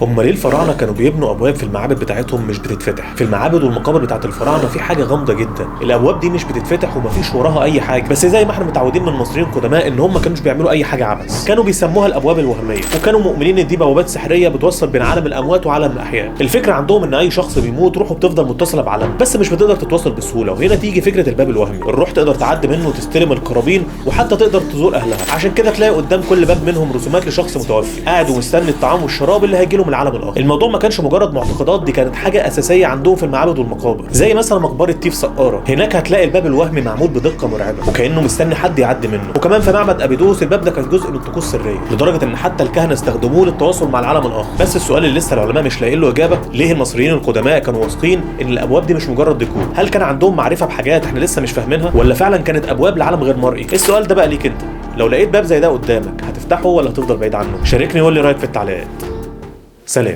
هم ليه الفراعنه كانوا بيبنوا ابواب في المعابد بتاعتهم مش بتتفتح؟ في المعابد والمقابر بتاعت الفراعنه في حاجه غامضه جدا، الابواب دي مش بتتفتح ومفيش وراها اي حاجه، بس زي ما احنا متعودين من المصريين القدماء ان هم ما كانوش بيعملوا اي حاجه عبث، كانوا بيسموها الابواب الوهميه، وكانوا مؤمنين ان دي بوابات سحريه بتوصل بين عالم الاموات وعالم الاحياء. الفكره عندهم ان اي شخص بيموت روحه بتفضل متصله بعالم بس مش بتقدر تتواصل بسهوله، وهنا تيجي فكره الباب الوهمي، الروح تقدر تعدي منه وتستلم القرابين وحتى تقدر تزور اهلها. عشان كده تلاقي قدام كل باب منهم رسومات لشخص متوفي قاعد ومستني الطعام والشراب اللي هيجي له من العالم الاخر. الموضوع ما كانش مجرد معتقدات، دي كانت حاجه اساسيه عندهم في المعابد والمقابر، زي مثلا مقبره تيف سقاره، هناك هتلاقي الباب الوهمي معمول بدقه مرعبه وكانه مستني حد يعدي منه. وكمان في معبد ابيدوس الباب ده كان جزء من طقوس سريه لدرجه ان حتى الكهنه استخدموه للتواصل مع العالم الاخر. بس السؤال اللي لسه العلماء مش لاقيين له اجابه، ليه المصريين القدماء كانوا واثقين ان الابواب دي مش مجرد ديكور؟ هل كان عندهم معرفه بحاجات احنا لسه مش فاهمينها، ولا فعلا كانت ابواب لعالم غير مرئي؟ السؤال ده بقى ليك انت، لو لقيت باب زي ده قدامك هتفتحه ولا هتفضل بعيد عنه؟ شاركني وقول لي رايك في التعليقات. سلام.